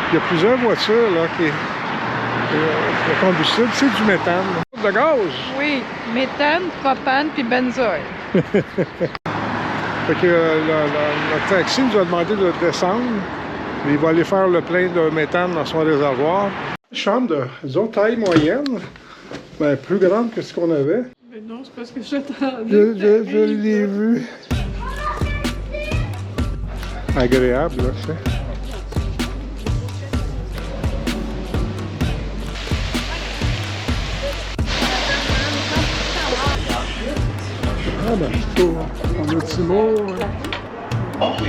Il y a plusieurs voitures là, qui... le combustible, c'est du méthane. De gaz? Oui, méthane, propane puis benzoïle. Fait que le taxi nous a demandé de descendre. Il va aller faire le plein de méthane dans son réservoir. Chambre de, disons, taille moyenne, mais plus grande que ce qu'on avait. Mais non, c'est parce que j'attendais. Je l'ai vu. Agréable, là, c'est. Ah ben, on a Timo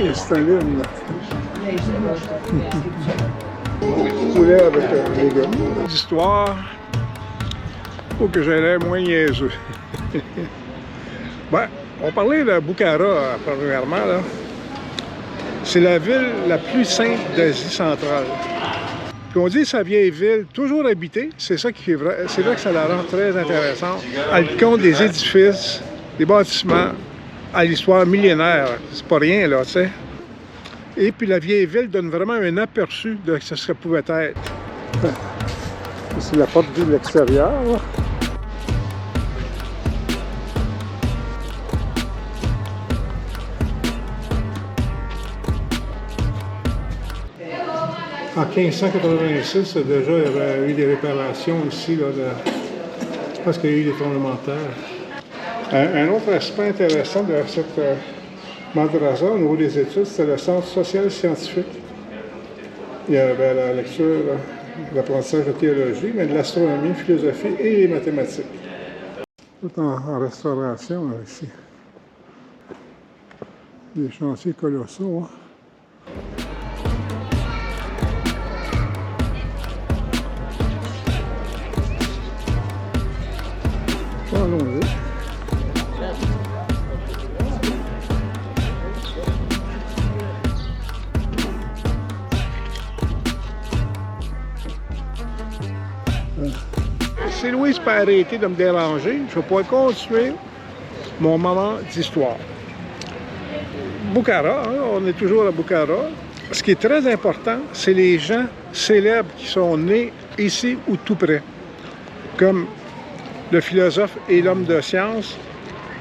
et Staline. Poulet avec les gars. L'histoire, faut que j'ai l'air moins niaiseux. Ben, on parlait de Bukhara, premièrement, là. C'est la ville la plus simple d'Asie centrale. Puis on dit sa vieille ville, toujours habitée, c'est ça qui est vrai. C'est là que ça la rend très intéressante. Elle compte des édifices, des bâtiments à l'histoire millénaire. C'est pas rien, là, tu sais. Et puis la vieille ville donne vraiment un aperçu de ce que ça pouvait être. C'est la porte vue de l'extérieur, là. En 1586, déjà, il y avait eu des réparations ici, là, je pense qu'il y a eu des tremblements de terre. Un autre aspect intéressant de cette madrasa au niveau des études, c'est le centre social scientifique. Il y avait la lecture, l'apprentissage de théologie, mais de l'astronomie, philosophie et les mathématiques. Tout en restauration, là, ici. Des chantiers colossaux, hein? Allons-y. Si Louise peut arrêter de me déranger, je vais pouvoir continuer mon moment d'histoire. Bukhara, hein, on est toujours à Bukhara. Ce qui est très important, c'est les gens célèbres qui sont nés ici ou tout près, comme le philosophe et l'homme de science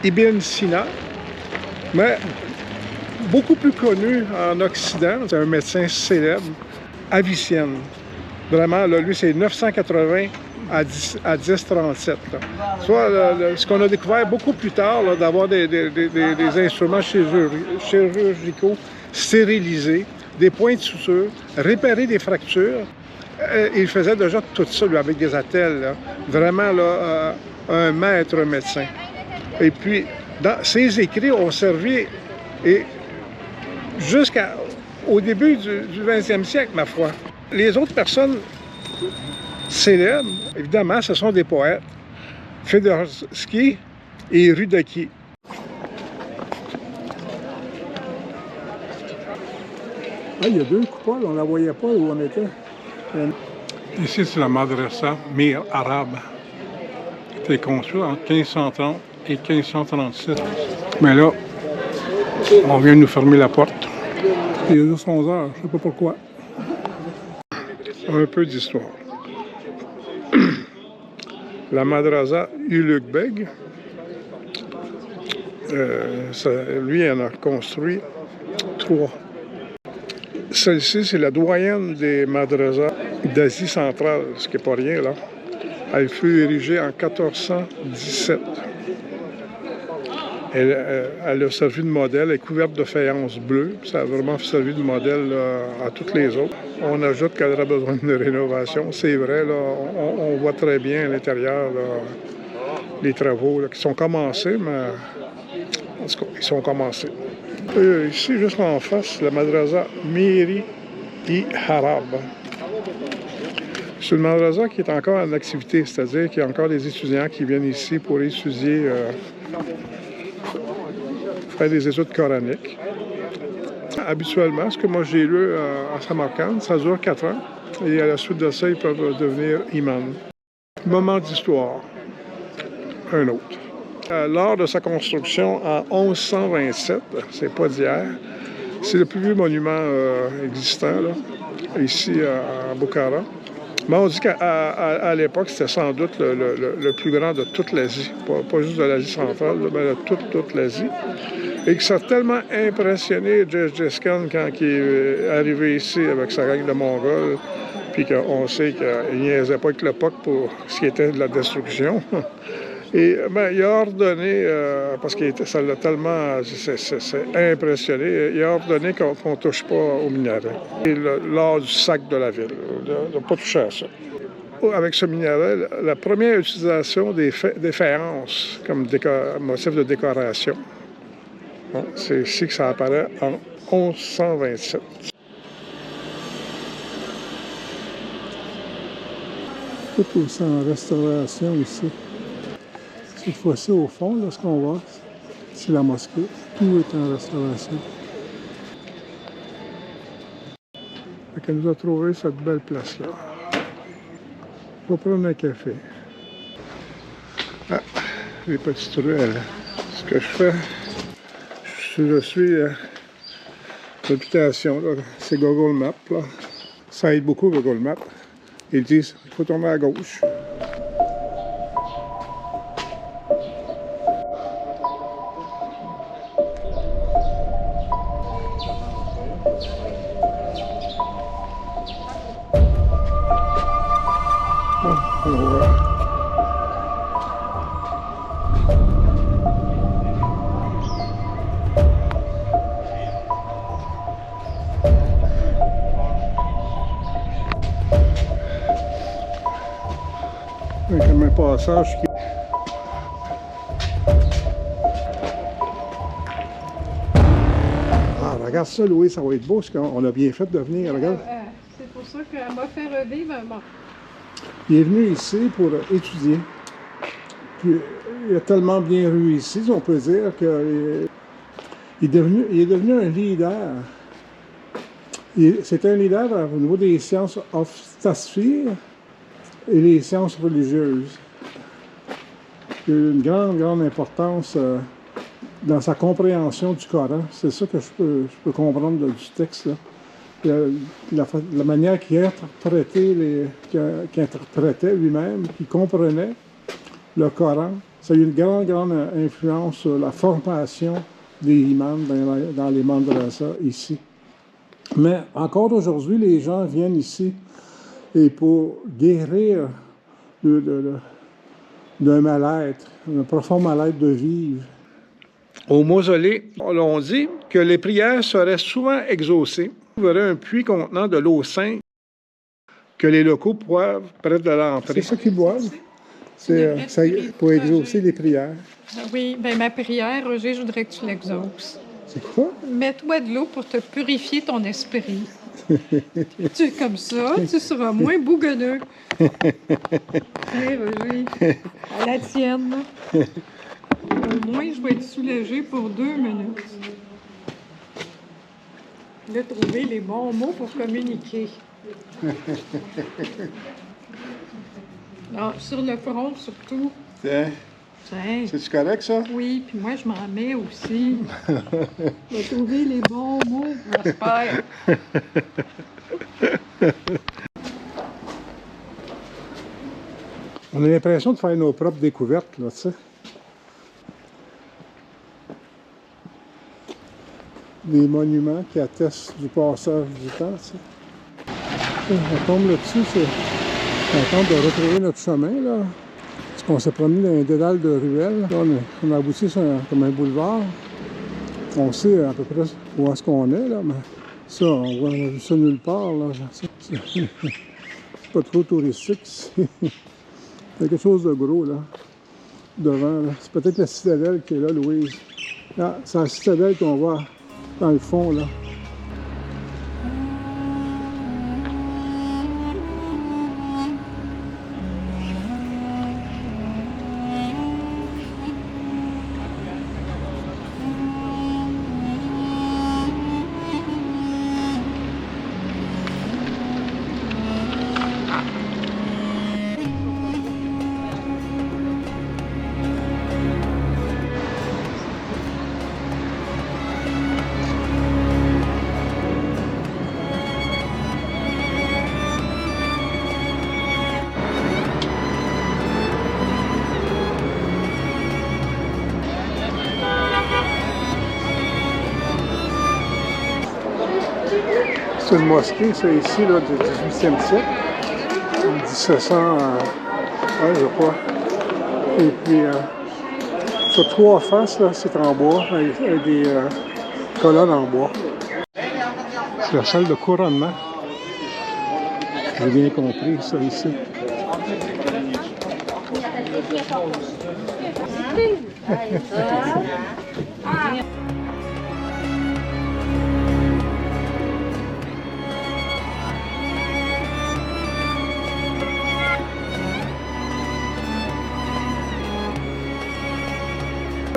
Ibn Sina, mais beaucoup plus connu en Occident, c'est un médecin célèbre, Avicenne. Vraiment, là, lui, c'est 980 à 1037. Soit ce qu'on a découvert beaucoup plus tard, d'avoir des instruments chirurgicaux stérilisés, des points de suture, réparer des fractures. Il faisait déjà tout ça, lui, avec des attelles. Là. Vraiment, là, un maître médecin. Et puis, dans ses écrits ont servi jusqu'au début du 20e siècle, ma foi. Les autres personnes célèbres, évidemment, ce sont des poètes. Fedorsky et Rudaki. Ah, il y a deux coupoles, on ne la voyait pas où on était. Ici, c'est la madrasa Mir arabe. Qui a été construite en 1530 et 1537. Mais là, on vient de nous fermer la porte. Il est juste 11 heures, je ne sais pas pourquoi. Un peu d'histoire. La madrasa Ulugh Beg, lui, en a construit 3. Celle-ci, c'est la doyenne des madrasas d'Asie centrale, ce qui n'est pas rien, là. Elle fut érigée en 1417. Elle a servi de modèle, elle est couverte de faïence bleue. Ça a vraiment servi de modèle à toutes les autres. On ajoute qu'elle aura besoin de rénovation. C'est vrai, là, on voit très bien à l'intérieur les travaux là, qui sont commencés, mais en tout cas, ils sont commencés. Ici, juste en face, la madrasa Miri i Harab. C'est une madrasa qui est encore en activité, c'est-à-dire qu'il y a encore des étudiants qui viennent ici pour étudier, faire des études coraniques. Habituellement, ce que moi j'ai lu à Samarkand, ça dure 4 ans, et à la suite de ça, ils peuvent devenir imams. Moment d'histoire, un autre. Lors de sa construction en 1127, c'est pas d'hier, c'est le plus vieux monument existant, là. ici à Bukhara. Mais on dit qu'à l'époque, c'était sans doute le plus grand de toute l'Asie, pas juste de l'Asie centrale, mais de toute l'Asie. Et que ça a tellement impressionné Gengis Khan quand il est arrivé ici avec sa gang de Mongols, puis qu'on sait qu'il niaisait pas avec le POC pour ce qui était de la destruction. Et il a ordonné, parce que ça l'a tellement c'est impressionné, il a ordonné qu'on ne touche pas aux minerais. Lors du sac de la ville, de ne pas toucher à ça. Avec ce minerai, la première utilisation des faïences comme motif de décoration, bon, c'est ici que ça apparaît en 1127. Tout aussi en restauration ici. Cette fois-ci, au fond, là, ce qu'on voit, c'est la mosquée. Tout est en restauration. Elle nous a trouvé cette belle place-là. On va prendre un café. Ah, les petites ruelles. Ce que je fais, je suis l'application, c'est Google Maps. Là. Ça aide beaucoup, Google Maps. Ils disent qu'il faut tourner à gauche. Il y a comme un passage qui... Ah, regarde ça, Louis, ça va être beau, parce qu'on a bien fait de venir, regarde. C'est pour ça qu'elle m'a fait revivre. Bon. Il est venu ici pour étudier. Puis, il a tellement bien réussi, on peut dire, qu'il est devenu un leader. C'est un leader au niveau des sciences ophtalmiques et les sciences religieuses. Il a eu une grande importance dans sa compréhension du Coran. C'est ça que je peux comprendre du texte. Là. La manière qu'il interprétait lui-même, qu'il comprenait le Coran, ça a eu une grande influence sur la formation des imams dans les madrasas ici. Mais encore aujourd'hui, les gens viennent ici et pour guérir d'un mal-être, un profond mal-être de vivre. Au mausolée, on dit que les prières seraient souvent exaucées. Il y aurait un puits contenant de l'eau sainte que les locaux boivent près de l'entrée. C'est ça qu'ils boivent? C'est pour exaucer les prières. Oui, bien ma prière, Roger, je voudrais que tu l'exauces. C'est quoi? Mets-toi de l'eau pour te purifier ton esprit. Comme ça, tu seras moins bougonneux. Hey, Roger, à la tienne. Au moins, je vais être soulagée pour 2 minutes. De trouver les bons mots pour communiquer. Ah, sur le front, surtout. Tiens. C'est-tu correct, ça? Oui, puis moi, je m'en mets aussi. Je vais trouver les bons mots, j'espère. On a l'impression de faire nos propres découvertes, là, tu sais. Des monuments qui attestent du passage du temps, tu sais. On tombe là-dessus, on tente de retrouver notre chemin, là. Parce qu'on s'est promené dans un dédale de ruelles. Là, on a abouti sur comme un boulevard. On sait à peu près où est-ce qu'on est, là, mais ça, on a vu ça nulle part, là. C'est pas trop touristique, ici. Il y a quelque chose de gros, là, devant, là. C'est peut-être la citadelle qui est là, Louise. Là, c'est la citadelle qu'on voit dans le fond, là. C'est une mosquée, ça, ici, là, du 18e siècle. 1700, ouais, je crois. Et puis, sur 3 faces, là, c'est en bois, avec des colonnes en bois. C'est la salle de couronnement. J'ai bien compris ça ici.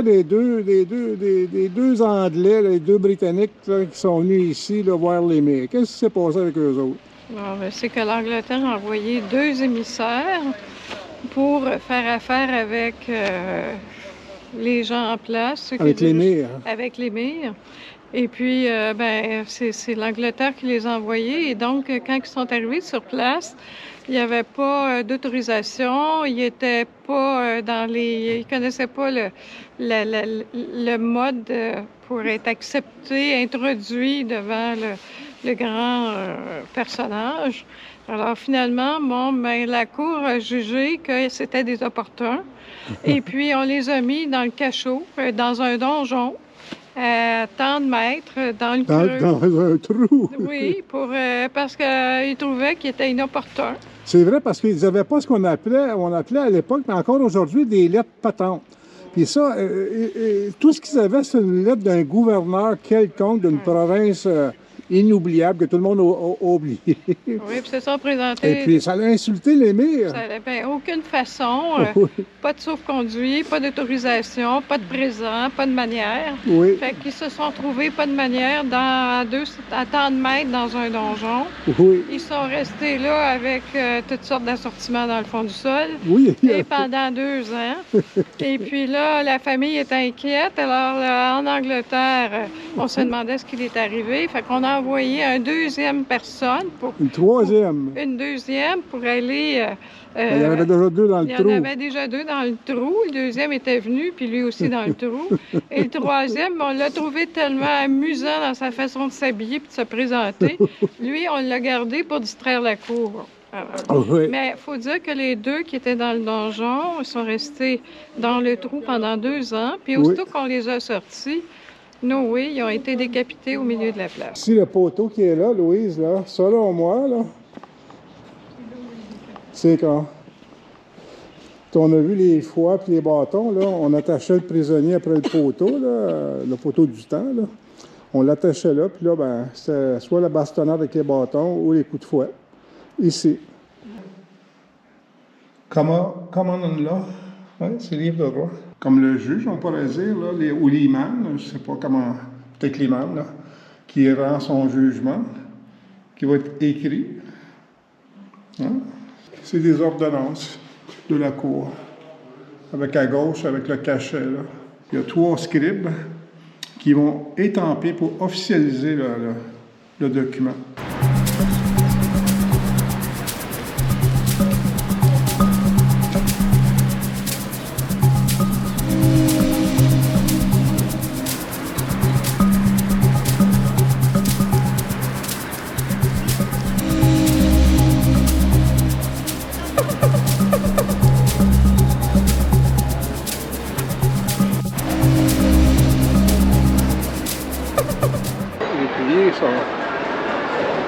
Des deux Anglais, les deux Britanniques là, qui sont venus ici là, voir les mers. Qu'est-ce qui s'est passé avec eux autres? C'est que l'Angleterre a envoyé 2 émissaires pour faire affaire avec les gens en place. Avec l'émir. Avec l'émir. Et puis, c'est l'Angleterre qui les a envoyés. Et donc, quand ils sont arrivés sur place, il n'y avait pas d'autorisation. Ils n'étaient pas ils connaissaient pas le mode pour être accepté, introduit devant le grand personnage. Alors, finalement, la Cour a jugé que c'était des opportuns. Et puis, on les a mis dans le cachot, dans un donjon. Tant de mètres dans le creux. Dans un trou. Oui, parce qu'ils trouvaient qu'ils étaient inopportuns. C'est vrai parce qu'ils n'avaient pas ce qu'on appelait à l'époque, mais encore aujourd'hui, des lettres patentes. Puis ça, tout ce qu'ils avaient, c'est une lettre d'un gouverneur quelconque d'une province inoubliable que tout le monde a oublié. Oui, puis c'est ça présenté. Et puis ça a insulté l'émir. Aucune façon, pas de sauf-conduit, pas d'autorisation, pas de présent, pas de manière. Oui. Fait qu'ils se sont trouvés pas de manière à tant de mètres dans un donjon. Oui. Ils sont restés là avec toutes sortes d'assortiments dans le fond du sol. Oui. Et pendant 2 ans. Et puis là, la famille est inquiète. Alors, en Angleterre, on se demandait ce qu'il est arrivé. Fait qu'on a envoyé une 2e personne. Une 3e. Une 2e pour aller... il y en avait déjà 2 dans le trou. Il y en avait déjà 2 dans le trou. Le 2e était venu, puis lui aussi dans le trou. Et le 3e, on l'a trouvé tellement amusant dans sa façon de s'habiller et de se présenter. Lui, on l'a gardé pour distraire la cour. Oui. Mais il faut dire que les 2 qui étaient dans le donjon, ils sont restés dans le trou pendant 2 ans. Puis aussitôt qu'on les a sortis, ils ont été décapités au milieu de la place. Ici, le poteau qui est là, Louise, là, selon moi, là, c'est quand on a vu les foies et les bâtons, là, on attachait le prisonnier après le poteau du temps, là. On l'attachait là, puis là, c'était soit la bastonnade avec les bâtons ou les coups de fouet. Ici. Common law, c'est le livre de droit. Comme le juge, on pourrait dire, là, ou l'imam, je ne sais pas comment, peut-être l'imam, là, qui rend son jugement, qui va être écrit. Hein? C'est des ordonnances de la cour, avec à gauche, avec le cachet. Là. Il y a 3 scribes qui vont étamper pour officialiser le document.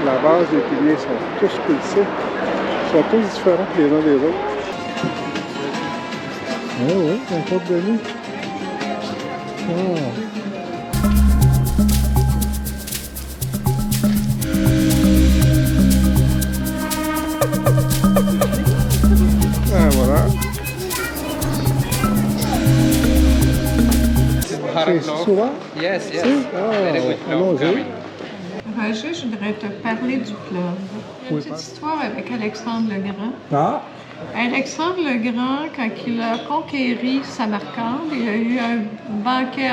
La base des piliers sont tous pulsés, sont tous différents les uns des autres. Oui, un code de nuit. Voilà. C'est souvent? Yes. Allons-y. Roger, je voudrais te parler du fleuve. Une petite histoire avec Alexandre le Grand. Alexandre le Grand, quand il a conquéri Samarcande, il a eu un banquet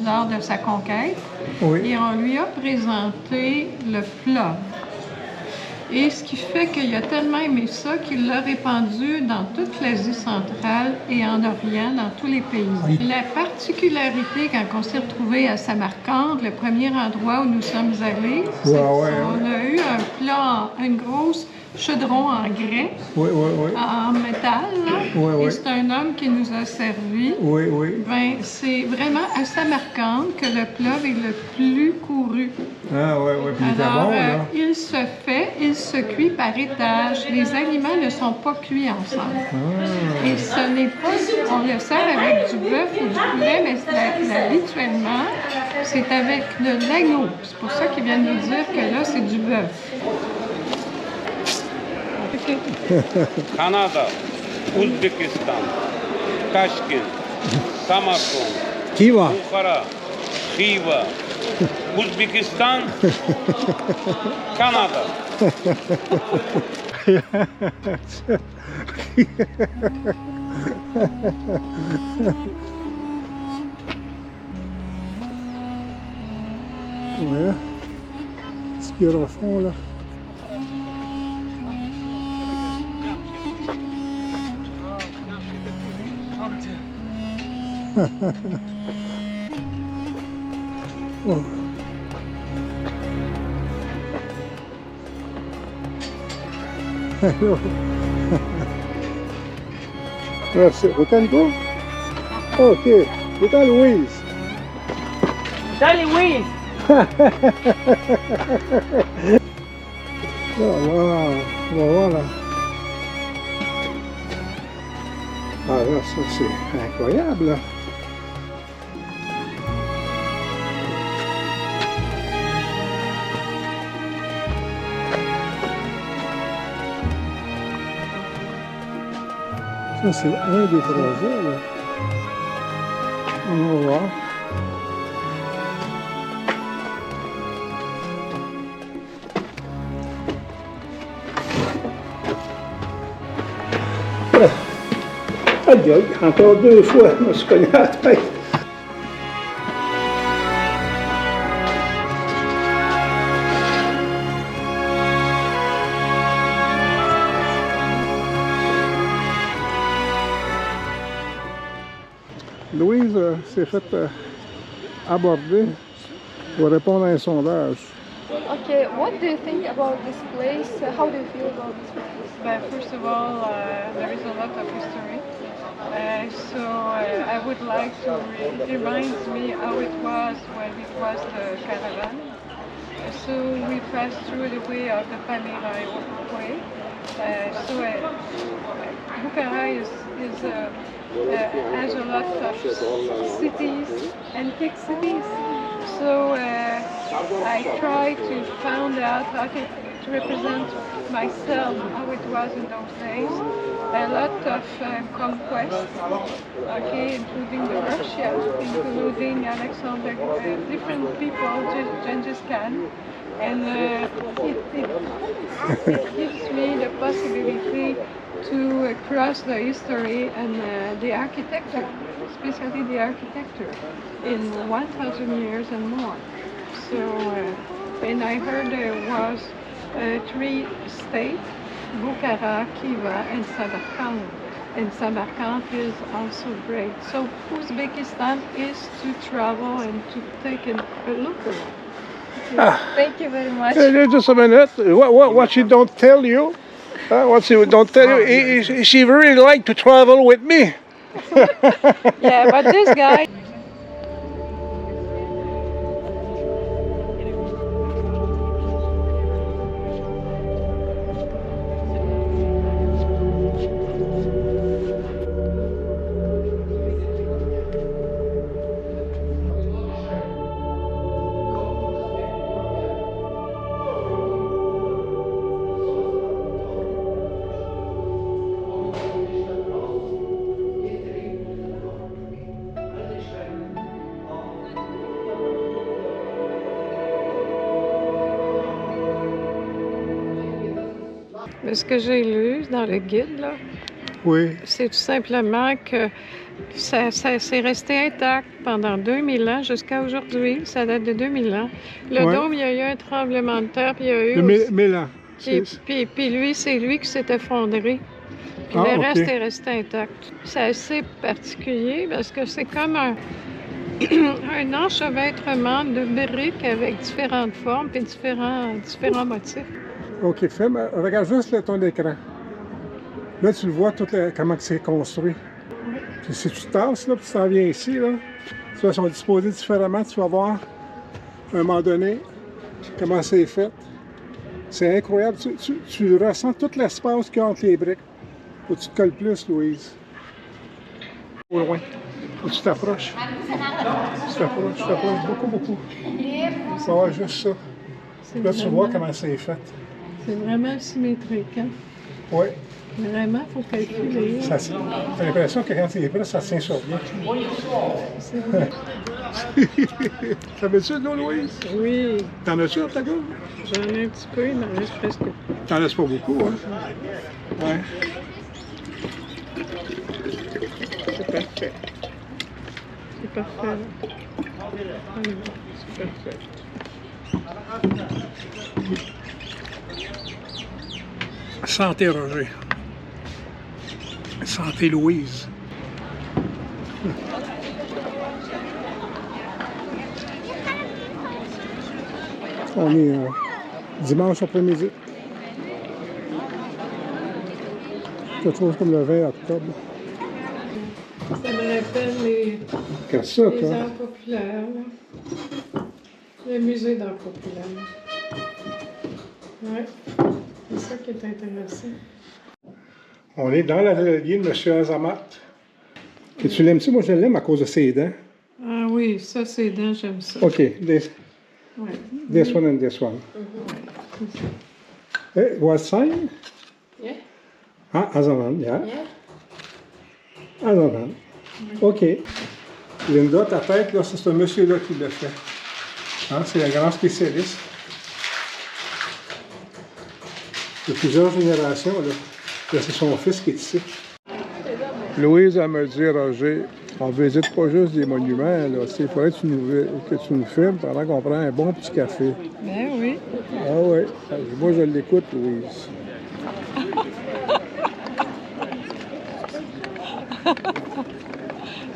lors de sa conquête. Oui. Et on lui a présenté le fleuve. Et ce qui fait qu'il a tellement aimé ça qu'il l'a répandu dans toute l'Asie centrale et en Orient, dans tous les pays. La particularité, quand on s'est retrouvé à Samarcande, le premier endroit où nous sommes allés, c'est qu'on a eu un plat, une grosse chaudron en grès, en métal, là, et c'est un homme qui nous a servi. Ben, c'est vraiment à Samarcande que le plat est le plus couru. Alors, bon, il se cuit par étage. Les aliments ne sont pas cuits ensemble. Et ce n'est pas, on le sert avec du bœuf ou du poulet, mais habituellement, c'est avec de l'agneau. C'est pour ça qu'ils viennent nous dire que là, c'est du bœuf. Kanada, Uzbekistan, Tashkent, Samarkand, Khiva, Bukhara, Khiva, Uzbekistan, Canada. Ouais. Ce qu'il y a au fond, là. Oh. Merci. Botanico? Ok. Botanico Louise. Dale, Luis. Oh, wow. Voilà. Ah là, ça c'est incroyable, là. Ça, c'est un des trajets, là. On va voir. Aïe, aïe, encore 2 fois, je me suis cogné à la tête. Louise s'est fait aborder pour répondre à un sondage. Okay, what do you think about this place? How do you feel about this place? But first of all, there is a lot of history. I would like to, it reminds me how it was when it was the caravan. So we passed through the way of the Palmyra way. Bukhara has a lot of cities, antique cities. So I try to find out how to represent myself, how it was in those days. A lot of conquests, okay, including the Russia, including Alexander, different people, Genghis Khan. And it gives me the possibility to cross the history and the architecture, especially the architecture, in 1,000 years and more. So, and I heard there was 3 states, Bukhara, Khiva, and Samarkand. And Samarkand is also great. So Uzbekistan is to travel and to take a look around. Thank you very much. Just a minute. What she don't tell you? What she don't tell you? She really like to travel with me. Yeah, but this guy. Ce que j'ai lu dans le guide, là, c'est tout simplement que ça s'est resté intact pendant 2000 ans jusqu'à aujourd'hui. Ça date de 2000 ans. Le dôme, il y a eu un tremblement de terre, puis il y a eu... 1000 ans. Puis lui, c'est lui qui s'est effondré. Puis Ah, le ok. reste est resté intact. C'est assez particulier parce que c'est comme un enchevêtrement de briques avec différentes formes et différents motifs. OK, regarde juste ton écran. Là, tu le vois comment c'est construit. Puis si tu tasses, là, puis tu t'en viens ici, là, tu vois, ils sont disposés différemment. Tu vas voir, à un moment donné, comment c'est fait. C'est incroyable. Tu ressens tout l'espace qu'il y a entre les briques. Faut que tu te colles plus, Louise. Au loin. Faut que tu t'approches. Tu t'approches beaucoup. Ça va juste ça. Là, tu vois comment c'est fait. C'est vraiment symétrique, hein? Oui. Vraiment, il faut calculer. T'as l'impression que quand il est prêt, ça tient sur bien. C'est vrai. T'en veux-tu de l'eau, Louise? Oui, T'en as-tu dans ta gorge? j'en ai un petit peu, il m'en reste presque pas. T'en laisses pas beaucoup, hein? Ouais. C'est parfait. C'est parfait, là. C'est parfait. Santé, Roger. Santé, Louise. On est dimanche après-midi. Quelque chose comme le 20 octobre. Ça me rappelle les Qu'est-ce que ça, toi? arts populaires, là. Le musée d'art populaire. Ouais, c'est ça qui est intéressant. On est dans l'atelier de M. Azamat. Et tu l'aimes-tu? Moi, je l'aime à cause de ses dents. Ah oui, ça, c'est dents, j'aime ça. OK. This one and this one. What sign? Yeah. Ah, Azamat, yeah. Azamat. OK. Linda, ta tête, là, c'est ce monsieur-là qui l'a fait. Hein, c'est un grand spécialiste. De plusieurs générations, là. Là, c'est son fils qui est ici. Louise, elle me dit, Roger, on visite pas juste des monuments, là. Il faudrait que tu nous filmes pendant qu'on prend un bon petit café. Ben oui. Ah oui. Moi, je l'écoute, Louise.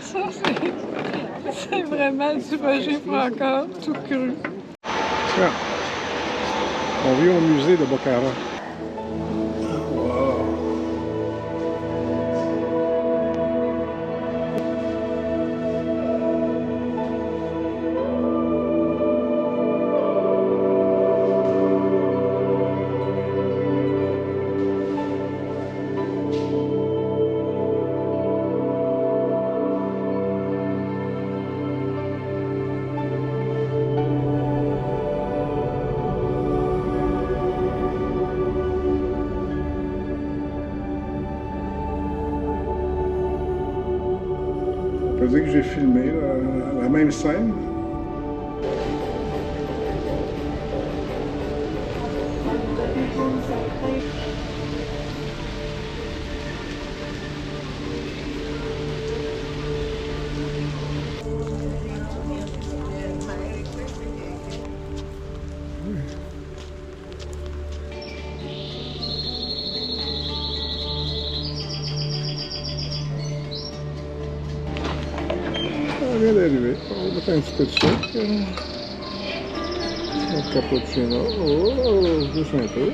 Ça, c'est vraiment du Roger Francoeur, tout cru. Tiens. On vient au musée de Bocara. On peut dire que j'ai filmé la même scène. On vient d'arriver. On va mettre un petit peu de sucre. Un cappuccino. Oh, juste un peu.